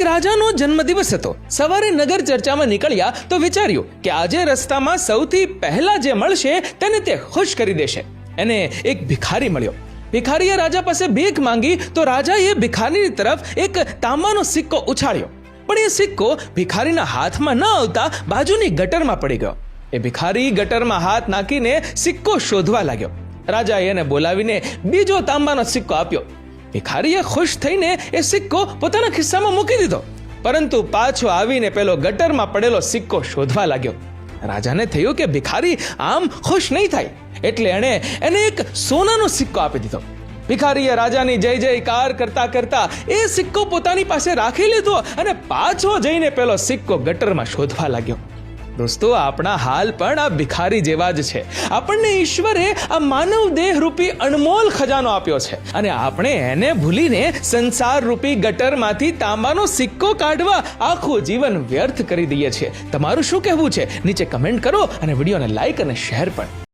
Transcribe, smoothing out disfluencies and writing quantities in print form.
રાજાનો જન્મદિવસ હતો. સવારે નગર ચર્ચામાં નીકળ્યા તો વિચાર્યું કે આજે રસ્તામાં સૌથી પહેલા જે મળશે તેને તે ખુશ કરી દેશે. એને એક ભિખારી મળ્યો. ભિખારીએ રાજા પાસે ભીખ માંગી તો રાજાએ ભિખારીની તરફ એક તાંબાનો સિક્કો ઉછાળ્યો, પણ એ સિક્કો ભિખારીના હાથમાં ન આવતા બાજુની ગટરમાં પડી ગયો. એ ભિખારી ગટરમાં હાથ નાખીને સિક્કો શોધવા લાગ્યો. રાજાએ એને બોલાવીને બીજો તાંબાનો સિક્કો આપ્યો. ભિખારીએ ખુશ થઈને એ સિક્કો પોતાના ખિસ્સામાં મૂકી દીધો, પરંતુ પાછો આવીને પેલો ગટરમાં પડેલો સિક્કો શોધવા લાગ્યો. રાજાને થયું કે ભિખારી આમ ખુશ નહીં થાય, એટલે એને એક સોનાનો સિક્કો આપી દીધો. ભિખારીએ રાજાની જય જયકાર કરતા કરતા એ સિક્કો પોતાની પાસે રાખી લીધો અને પાછો જઈને પેલો સિક્કો ગટરમાં શોધવા લાગ્યો. દોસ્તો, આપણા હાલ પણ આ ભિખારી જેવા જ છે. આપણને ઈશ્વરે આ માનવ દેહ રૂપી અનમોલ ખજાનો આપ્યો છે અને આપણે એને ભૂલીને સંસાર રૂપી ગટરમાંથી તાંબાનો સિક્કો કાઢવા આખું જીવન વ્યર્થ કરી દઈએ છીએ. તમારું શું કહેવું છે? નીચે કમેન્ટ કરો અને વિડીયોને લાઈક અને શેર પણ.